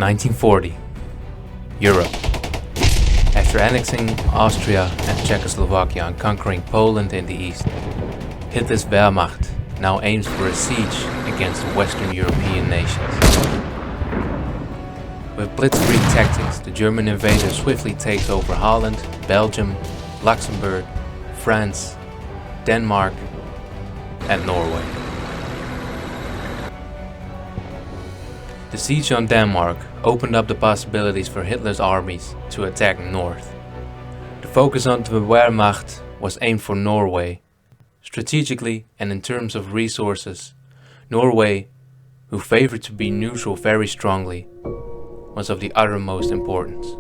1940. Europe. After annexing Austria and Czechoslovakia and conquering Poland in the east, Hitler's Wehrmacht now aims for a siege against the Western European nations. With blitzkrieg tactics, the German invader swiftly takes over Holland, Belgium, Luxembourg, France, Denmark, and Norway. The siege on Denmark opened up the possibilities for Hitler's armies to attack north. The focus on the Wehrmacht was aimed for Norway. Strategically and in terms of resources, Norway, who favored to be neutral very strongly, was of the uttermost importance.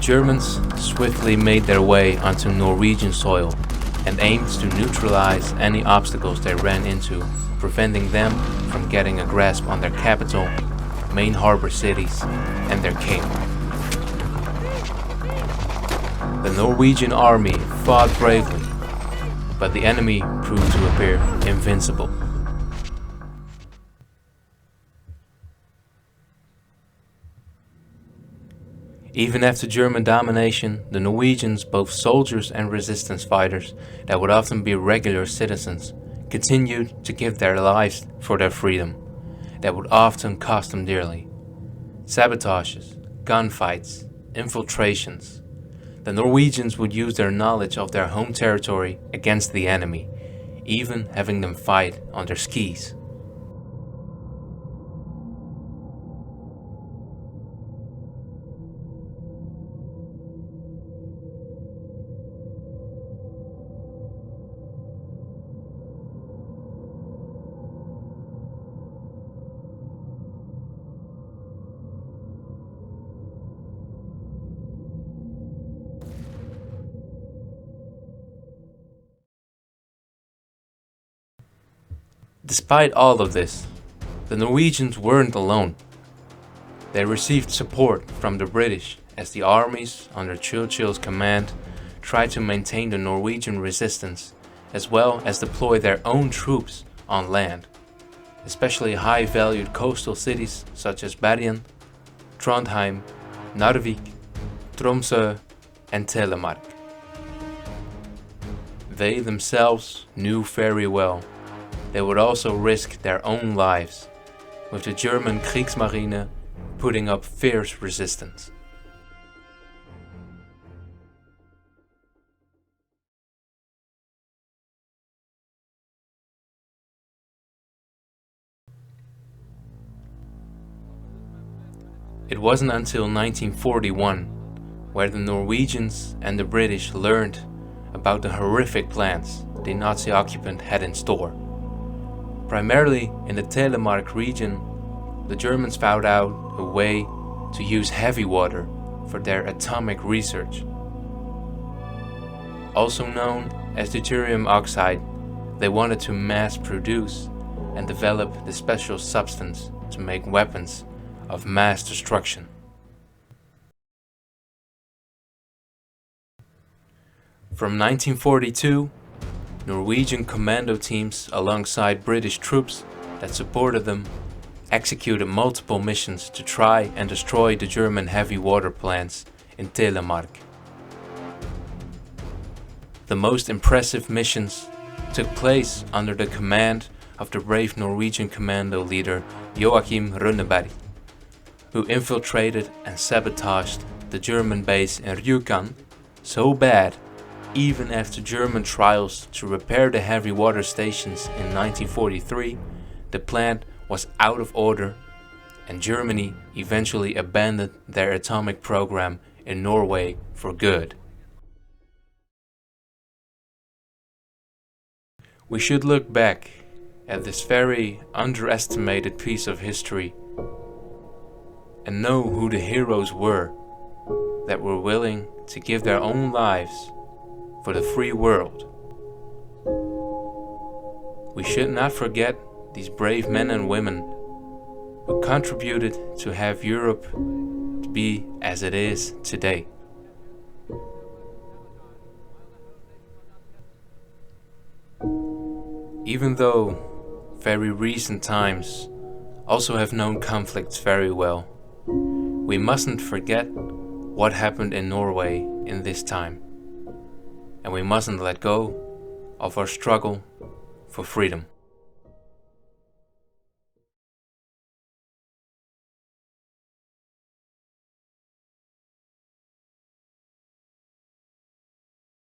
Germans swiftly made their way onto Norwegian soil and aimed to neutralize any obstacles they ran into, preventing them from getting a grasp on their capital, main harbor cities, and their king. The Norwegian army fought bravely, but the enemy proved to appear invincible. Even after German domination, the Norwegians, both soldiers and resistance fighters that would often be regular citizens, continued to give their lives for their freedom, that would often cost them dearly. Sabotages, gunfights, infiltrations. The Norwegians would use their knowledge of their home territory against the enemy, even having them fight on their skis. Despite all of this, the Norwegians weren't alone. They received support from the British as the armies under Churchill's command tried to maintain the Norwegian resistance as well as deploy their own troops on land, especially high-valued coastal cities such as Bergen, Trondheim, Narvik, Tromsø, and Telemark. They themselves knew very well they would also risk their own lives, with the German Kriegsmarine putting up fierce resistance. It wasn't until 1941 where the Norwegians and the British learned about the horrific plans the Nazi occupant had in store. Primarily in the Telemark region, the Germans found out a way to use heavy water for their atomic research. Also known as deuterium oxide, they wanted to mass produce and develop the special substance to make weapons of mass destruction. From 1942, Norwegian commando teams alongside British troops that supported them executed multiple missions to try and destroy the German heavy water plants in Telemark. The most impressive missions took place under the command of the brave Norwegian commando leader Joachim Rønneberg, who infiltrated and sabotaged the German base in Rjukan so bad even after German trials to repair the heavy water stations in 1943, the plant was out of order and Germany eventually abandoned their atomic program in Norway for good. We should look back at this very underestimated piece of history and know who the heroes were that were willing to give their own lives for the free world. We should not forget these brave men and women who contributed to have Europe to be as it is today. Even though very recent times also have known conflicts very well, we mustn't forget what happened in Norway in this time, and we mustn't let go of our struggle for freedom.